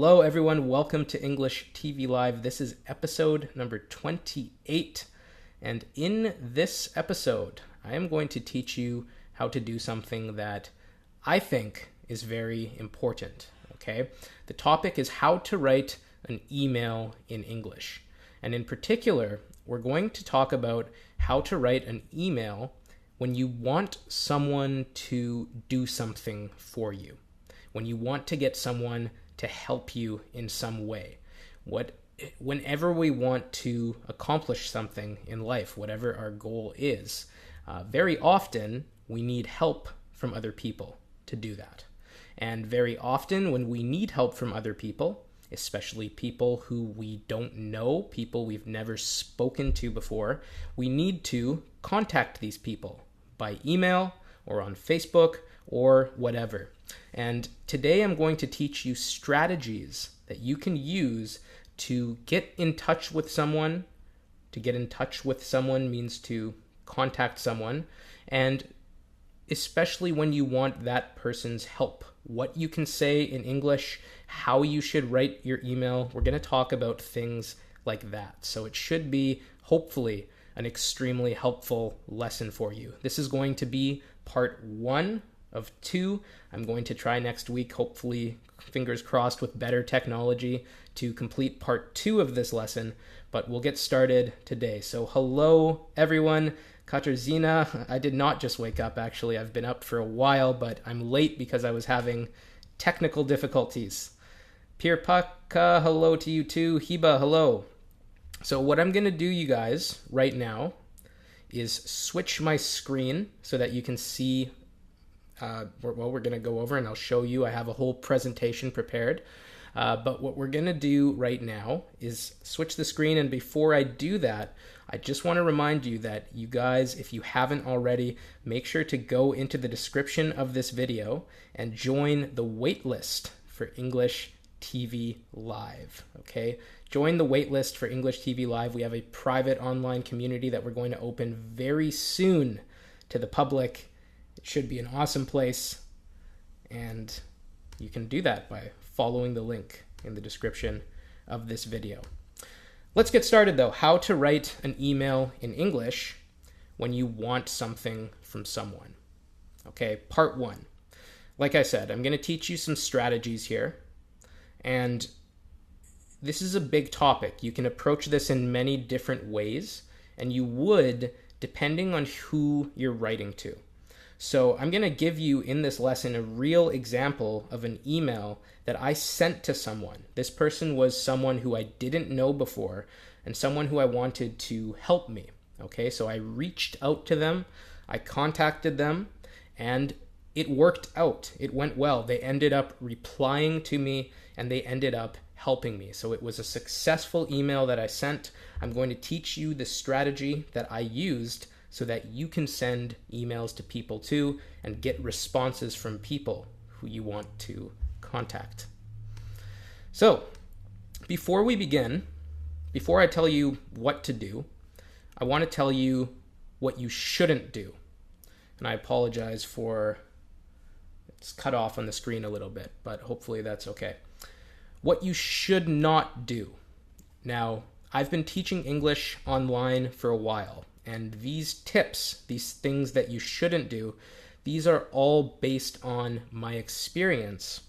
Hello, everyone. Welcome to English TV Live. This is episode number 28. And in this episode, I am going to teach you how to do something that I think is very important. Okay? The topic is how to write an email in English. And in particular, we're going to talk about how to write an email when you want someone to do something for you. When you want to get someone to help you in some way. Whenever we want to accomplish something in life, whatever our goal is, very often we need help from other people to do that. And very often when we need help from other people, especially people who we don't know, people we've never spoken to before, we need to contact these people by email or on Facebook or whatever. And today I'm going to teach you strategies that you can use to get in touch with someone. To get in touch with someone means to contact someone, and especially when you want that person's help. What you can say in English, how you should write your email. We're going to talk about things like that. So it should be, hopefully, an extremely helpful lesson for you. This is going to be part 1 of 2. I'm going to try next week, hopefully, fingers crossed, with better technology to complete part 2 of this lesson, but we'll get started today. So hello, everyone. Katarzyna, I did not just wake up, actually. I've been up for a while, but I'm late because I was having technical difficulties. Pirpaka, hello to you too. Hiba, hello. So what I'm going to do, you guys, right now is switch my screen so that you can see we're going to go over and I'll show you. I have a whole presentation prepared. But what we're going to do right now is switch the screen. And before I do that, I just want to remind you that you guys, if you haven't already, make sure to go into the description of this video and join the waitlist for English TV Live. Okay? Join the waitlist for English TV Live. We have a private online community that we're going to open very soon to the public. It should be an awesome place, and you can do that by following the link in the description of this video. Let's get started though. How to write an email in English when you want something from someone. Okay, part 1. Like I said, I'm going to teach you some strategies here, and this is a big topic. You can approach this in many different ways, and you would, depending on who you're writing to. So I'm going to give you in this lesson a real example of an email that I sent to someone. This person was someone who I didn't know before and someone who I wanted to help me. Okay, so I reached out to them, I contacted them, and it worked out. It went well. They ended up replying to me and they ended up helping me. So it was a successful email that I sent. I'm going to teach you the strategy that I used so that you can send emails to people too and get responses from people who you want to contact. So, before we begin, before I tell you what to do, I want to tell you what you shouldn't do. And I apologize for it's cut off on the screen a little bit, but hopefully that's okay. What you should not do. Now, I've been teaching English online for a while. And these tips, these things that you shouldn't do, these are all based on my experience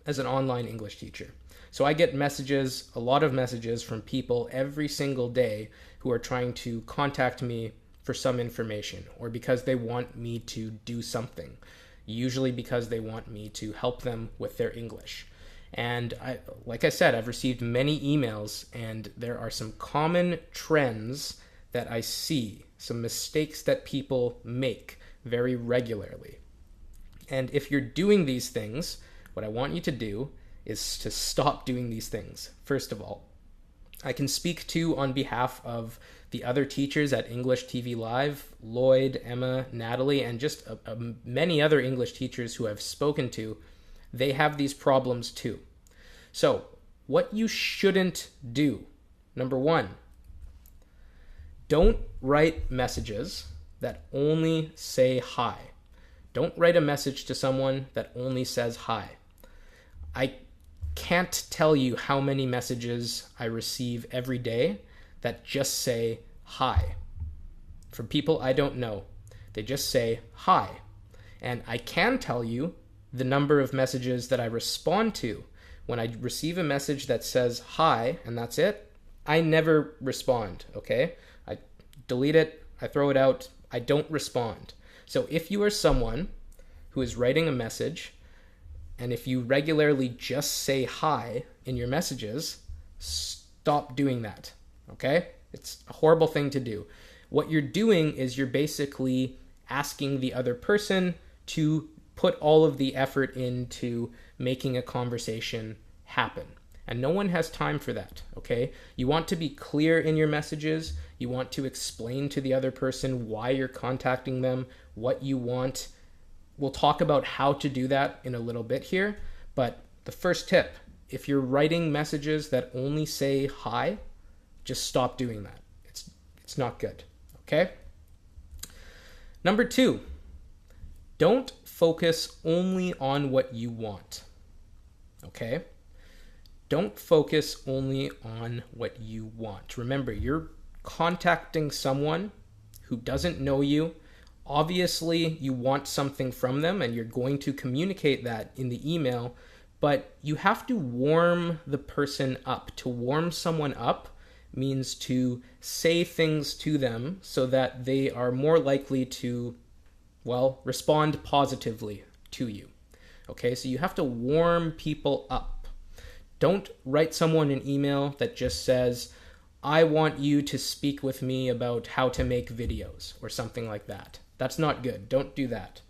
as an online English teacher. So I get messages, a lot of messages from people every single day who are trying to contact me for some information or because they want me to do something, usually because they want me to help them with their English. And like I said, I've received many emails, and there are some common trends that I see, some mistakes that people make very regularly. And if you're doing these things, what I want you to do is to stop doing these things. First of all, I can speak to on behalf of the other teachers at English TV Live, Lloyd, Emma, Natalie, and just many other English teachers who I've spoken to. They have these problems too. So, what you shouldn't do. Number 1, don't write messages that only say hi. Don't write a message to someone that only says hi. I can't tell you how many messages I receive every day that just say hi. From people I don't know. They just say hi. And I can tell you the number of messages that I respond to. When I receive a message that says hi and that's it, I never respond, okay? I delete it, I throw it out, I don't respond. So if you are someone who is writing a message, and if you regularly just say hi in your messages, stop doing that, okay? It's a horrible thing to do. What you're doing is you're basically asking the other person to put all of the effort into making a conversation happen. And no one has time for that, okay? You want to be clear in your messages. You want to explain to the other person why you're contacting them, what you want. We'll talk about how to do that in a little bit here. But the first tip, if you're writing messages that only say hi, just stop doing that. It's not good, okay? Number 2, don't focus only on what you want, okay? Don't focus only on what you want. Remember, you're contacting someone who doesn't know you. Obviously, you want something from them and you're going to communicate that in the email, but you have to warm the person up. To warm someone up means to say things to them so that they are more likely to, well, respond positively to you. Okay, so you have to warm people up. Don't write someone an email that just says, I want you to speak with me about how to make videos or something like that. That's not good. Don't do that.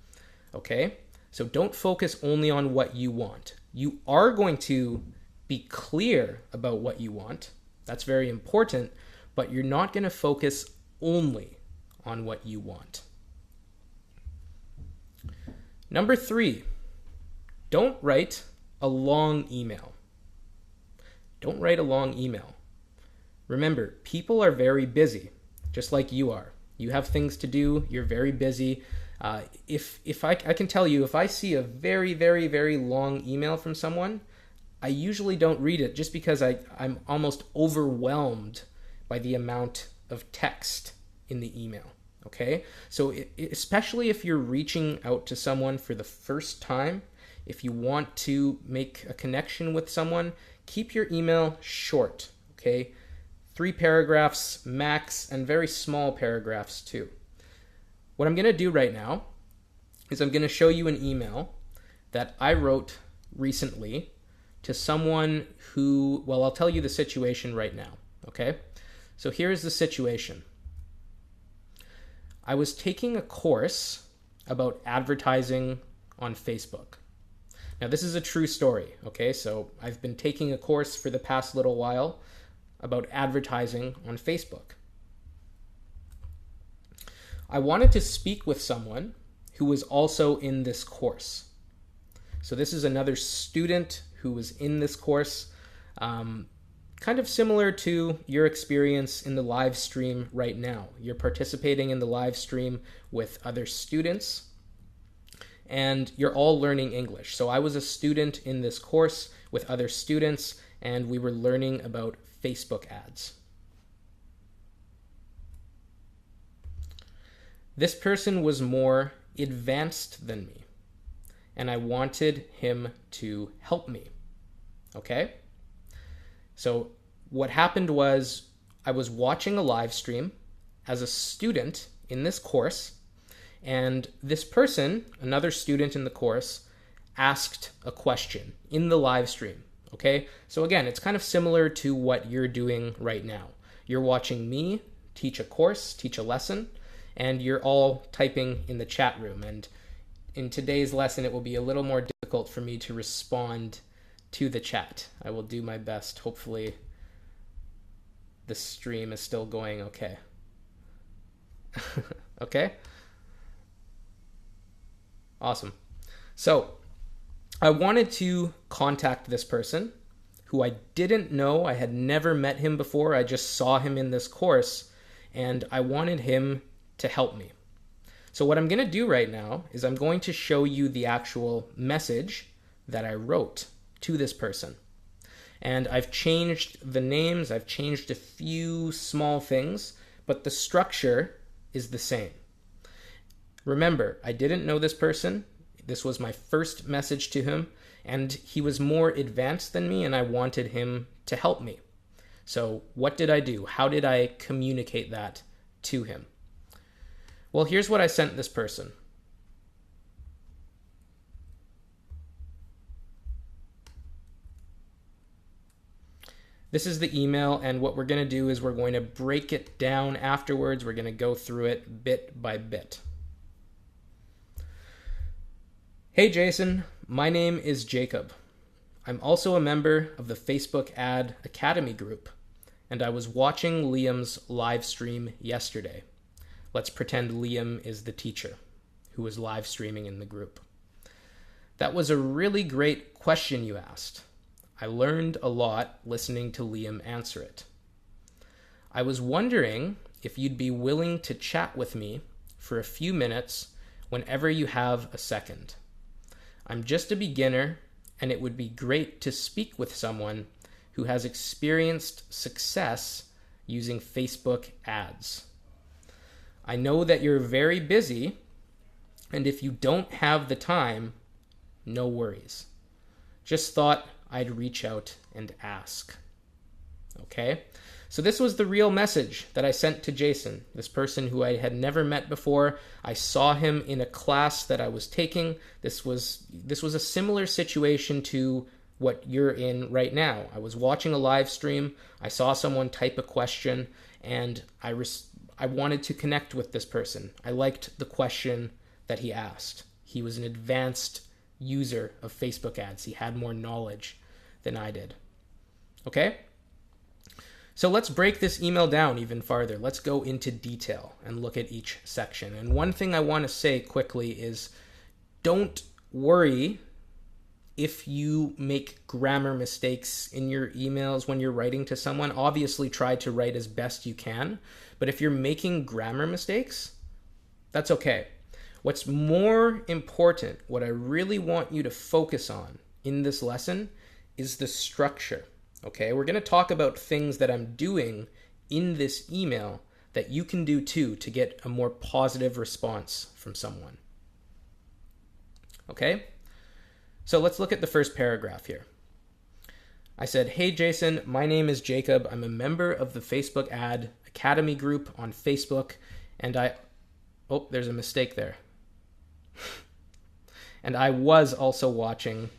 Okay? So don't focus only on what you want. You are going to be clear about what you want. That's very important, but you're not going to focus only on what you want. Number 3, don't write a long email. Don't write a long email. Remember, people are very busy, just like you are. You have things to do. You're very busy. If I can tell you, if I see a very, very, very long email from someone, I usually don't read it just because I'm almost overwhelmed by the amount of text in the email. Okay? So especially if you're reaching out to someone for the first time, if you want to make a connection with someone, keep your email short. Okay? 3 paragraphs max, and very small paragraphs too. What I'm going to do right now is I'm going to show you an email that I wrote recently to someone who, well, I'll tell you the situation right now, okay? So here's the situation. I was taking a course about advertising on Facebook. Now, this is a true story, okay? So I've been taking a course for the past little while about advertising on Facebook. I wanted to speak with someone who was also in this course. So this is another student who was in this course, kind of similar to your experience in the live stream right now. You're participating in the live stream with other students, and you're all learning English. So I was a student in this course with other students, and we were learning about Facebook ads. This person was more advanced than me, and I wanted him to help me. Okay? So what happened was I was watching a live stream as a student in this course, and this person, another student in the course, asked a question in the live stream. Okay? So again, it's kind of similar to what you're doing right now. You're watching me teach a course, teach a lesson, and you're all typing in the chat room. And in today's lesson, it will be a little more difficult for me to respond to the chat. I will do my best. Hopefully the stream is still going okay. Okay? Awesome. So I wanted to contact this person who I didn't know. I had never met him before. I just saw him in this course, and I wanted him to help me. So what I'm going to do right now is I'm going to show you the actual message that I wrote to this person. And I've changed the names, I've changed a few small things, but the structure is the same. Remember, I didn't know this person. This was my first message to him, and he was more advanced than me, and I wanted him to help me. So what did I do? How did I communicate that to him? Well, here's what I sent this person. This is the email, and what we're going to do is we're going to break it down afterwards. We're going to go through it bit by bit. Hey Jason, my name is Jacob. I'm also a member of the Facebook Ad Academy group, and I was watching Liam's live stream yesterday. Let's pretend Liam is the teacher who was live streaming in the group. That was a really great question you asked. I learned a lot listening to Liam answer it. I was wondering if you'd be willing to chat with me for a few minutes whenever you have a second. I'm just a beginner, and it would be great to speak with someone who has experienced success using Facebook ads. I know that you're very busy, and if you don't have the time, no worries. Just thought I'd reach out and ask. Okay? So this was the real message that I sent to Jason, this person who I had never met before. I saw him in a class that I was taking. This was a similar situation to what you're in right now. I was watching a live stream. I saw someone type a question, and I wanted to connect with this person. I liked the question that he asked. He was an advanced user of Facebook ads. He had more knowledge than I did. Okay? So let's break this email down even farther. Let's go into detail and look at each section. And one thing I want to say quickly is don't worry if you make grammar mistakes in your emails when you're writing to someone. Obviously, try to write as best you can. But if you're making grammar mistakes, that's okay. What's more important, what I really want you to focus on in this lesson is the structure. Okay, we're going to talk about things that I'm doing in this email that you can do too to get a more positive response from someone. Okay, so let's look at the first paragraph here. I said, hey Jason, my name is Jacob. I'm a member of the Facebook Ad Academy group on Facebook, and there's a mistake there. And I was also watching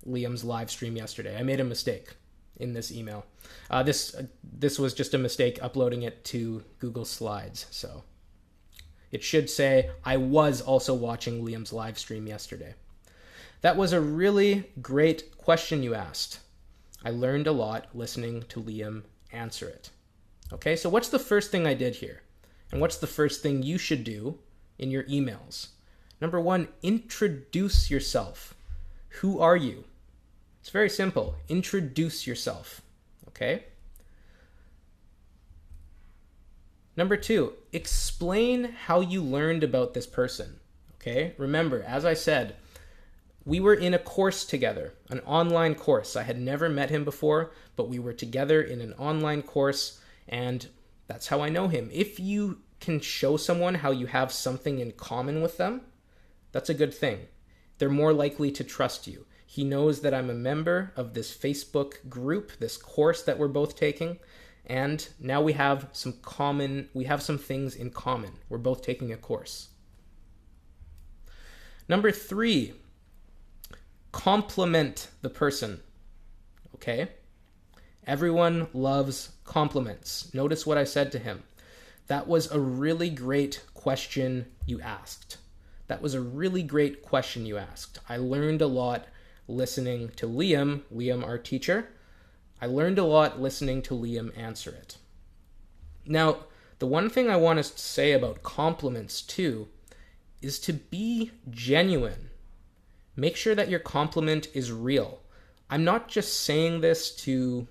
Liam's live stream yesterday. I made a mistake in this email. This was just a mistake uploading it to Google Slides. So it should say, I was also watching Liam's live stream yesterday. That was a really great question you asked. I learned a lot listening to Liam answer it. Okay, so what's the first thing I did here? And what's the first thing you should do in your emails? Number one, introduce yourself. Who are you? It's very simple. Introduce yourself. Okay? Number two, explain how you learned about this person. Okay? Remember, as I said, we were in a course together, an online course. I had never met him before, but we were together in an online course, and that's how I know him. If you can show someone how you have something in common with them, that's a good thing. They're more likely to trust you. He knows that I'm a member of this Facebook group, this course that we're both taking, and now we have some things in common. We're both taking a course. Number three, compliment the person. Okay? Everyone loves compliments. Notice what I said to him. That was a really great question you asked. That was a really great question you asked. I learned a lot listening to Liam, our teacher. I learned a lot listening to Liam answer it. Now, the one thing I want to say about compliments too is to be genuine. Make sure that your compliment is real. I'm not just saying this to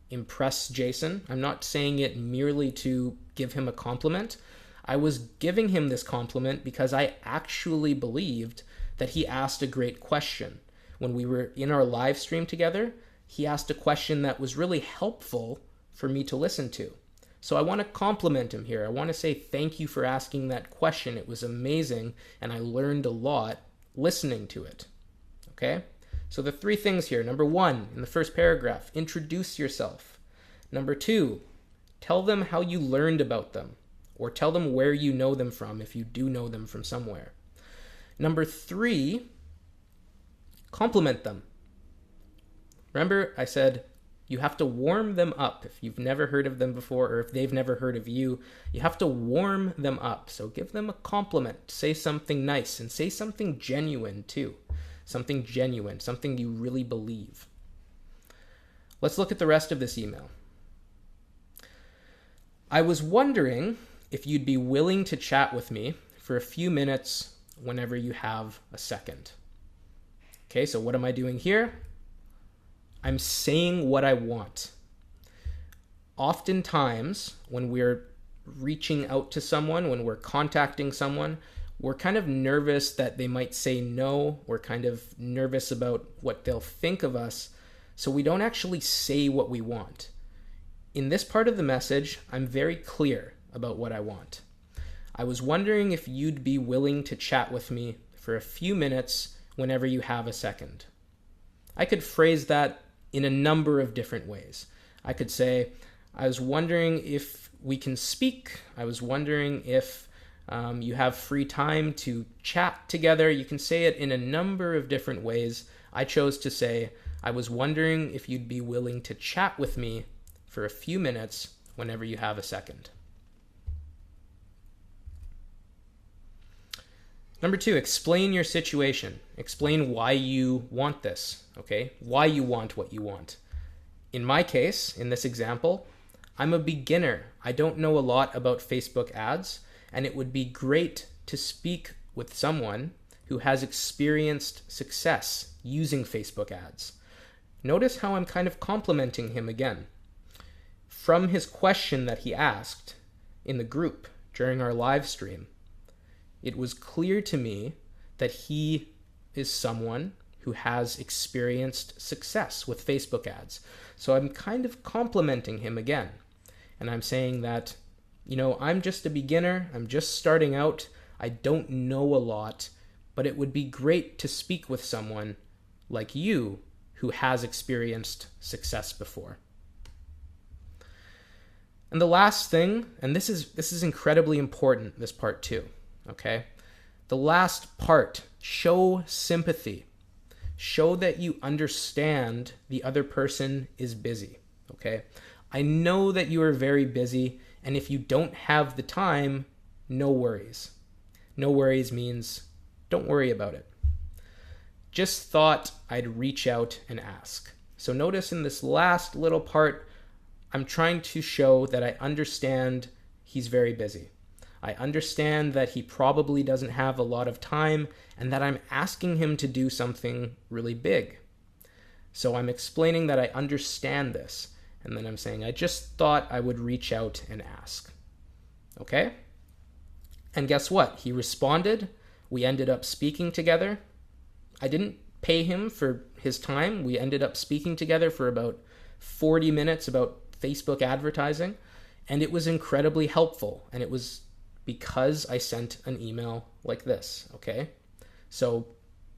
impress Jason. I'm not saying it merely to give him a compliment. I was giving him this compliment because I actually believed that he asked a great question. When we were in our live stream together, he asked a question that was really helpful for me to listen to. So I want to compliment him here. I want to say thank you for asking that question. It was amazing, and I learned a lot listening to it. Okay? So the 3 things here. Number 1, in the first paragraph, introduce yourself. Number 2, tell them how you learned about them, or tell them where you know them from if you do know them from somewhere. Number 3, compliment them. Remember, I said you have to warm them up. If you've never heard of them before, or if they've never heard of you, you have to warm them up. So give them a compliment. Say something nice, and say something genuine too. Something genuine, something you really believe. Let's look at the rest of this email. I was wondering if you'd be willing to chat with me for a few minutes whenever you have a second. Okay, so what am I doing here? I'm saying what I want. Oftentimes, when we're reaching out to someone, when we're contacting someone, we're kind of nervous that they might say no. We're kind of nervous about what they'll think of us, so we don't actually say what we want. In this part of the message, I'm very clear about what I want. I was wondering if you'd be willing to chat with me for a few minutes whenever you have a second. I could phrase that in a number of different ways. I could say, I was wondering if we can speak. I was wondering if you have free time to chat together. You can say it in a number of different ways. I chose to say, I was wondering if you'd be willing to chat with me for a few minutes whenever you have a second. Number 2, explain your situation. Explain why you want this, okay? Why you want what you want. In my case, in this example, I'm a beginner. I don't know a lot about Facebook ads, and it would be great to speak with someone who has experienced success using Facebook ads. Notice how I'm kind of complimenting him again. From his question that he asked in the group during our live stream, it was clear to me that he is someone who has experienced success with Facebook ads. So I'm kind of complimenting him again. And I'm saying that, I'm just a beginner. I'm just starting out. I don't know a lot, but it would be great to speak with someone like you who has experienced success before. And the last thing, and this is incredibly important, this part too. Okay? The last part, show sympathy. Show that you understand the other person is busy. Okay? I know that you are very busy, and if you don't have the time, no worries. No worries means don't worry about it. Just thought I'd reach out and ask. So notice in this last little part, I'm trying to show that I understand he's very busy. I understand that he probably doesn't have a lot of time and that I'm asking him to do something really big. So I'm explaining that I understand this. And then I'm saying, I just thought I would reach out and ask. Okay? And guess what? He responded. We ended up speaking together. I didn't pay him for his time. We ended up speaking together for about 40 minutes about Facebook advertising. And it was incredibly helpful. And it was because I sent an email like this, okay? So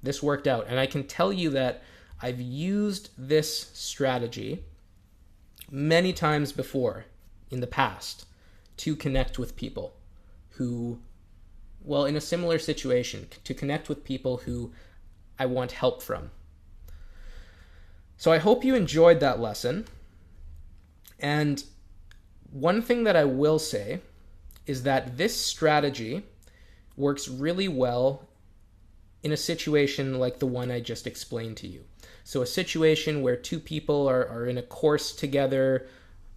this worked out. And I can tell you that I've used this strategy many times before in the past to connect with people who, in a similar situation, to connect with people who I want help from. So I hope you enjoyed that lesson. And one thing that I will say is that this strategy works really well in a situation like the one I just explained to you. So a situation where two people are in a course together,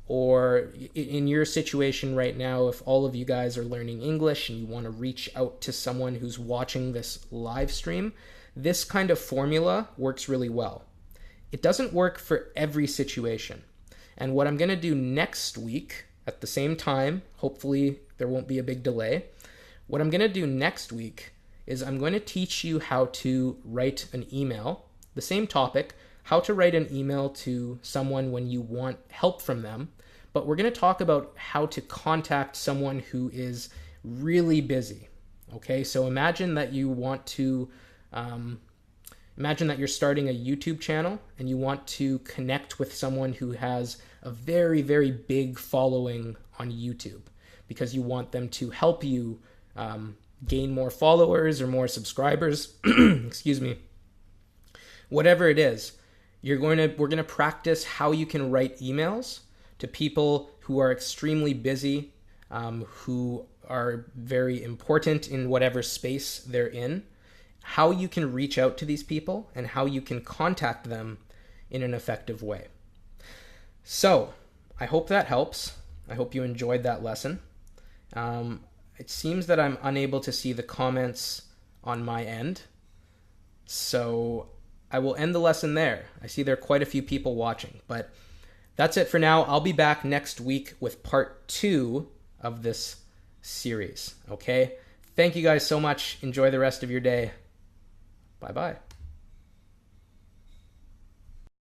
or in your situation right now, if all of you guys are learning English and you want to reach out to someone who's watching this live stream, this kind of formula works really well. It doesn't work for every situation. And what I'm going to do next week at the same time, hopefully there won't be a big delay, what I'm going to do next week is I'm going to teach you how to write an email, the same topic, how to write an email to someone when you want help from them, but we're going to talk about how to contact someone who is really busy. Okay, so imagine that you want to, imagine that you're starting a YouTube channel and you want to connect with someone who has a very, very big following on YouTube because you want them to help you gain more followers or more subscribers. Excuse me. Whatever it is, we're going to practice how you can write emails to people who are extremely busy, who are very important in whatever space they're in, how you can reach out to these people, and how you can contact them in an effective way. So, I hope that helps. I hope you enjoyed that lesson. It seems that I'm unable to see the comments on my end, so I will end the lesson there. I see there are quite a few people watching, but that's it for now. I'll be back next week with part 2 of this series, okay? Thank you guys so much. Enjoy the rest of your day. Bye-bye.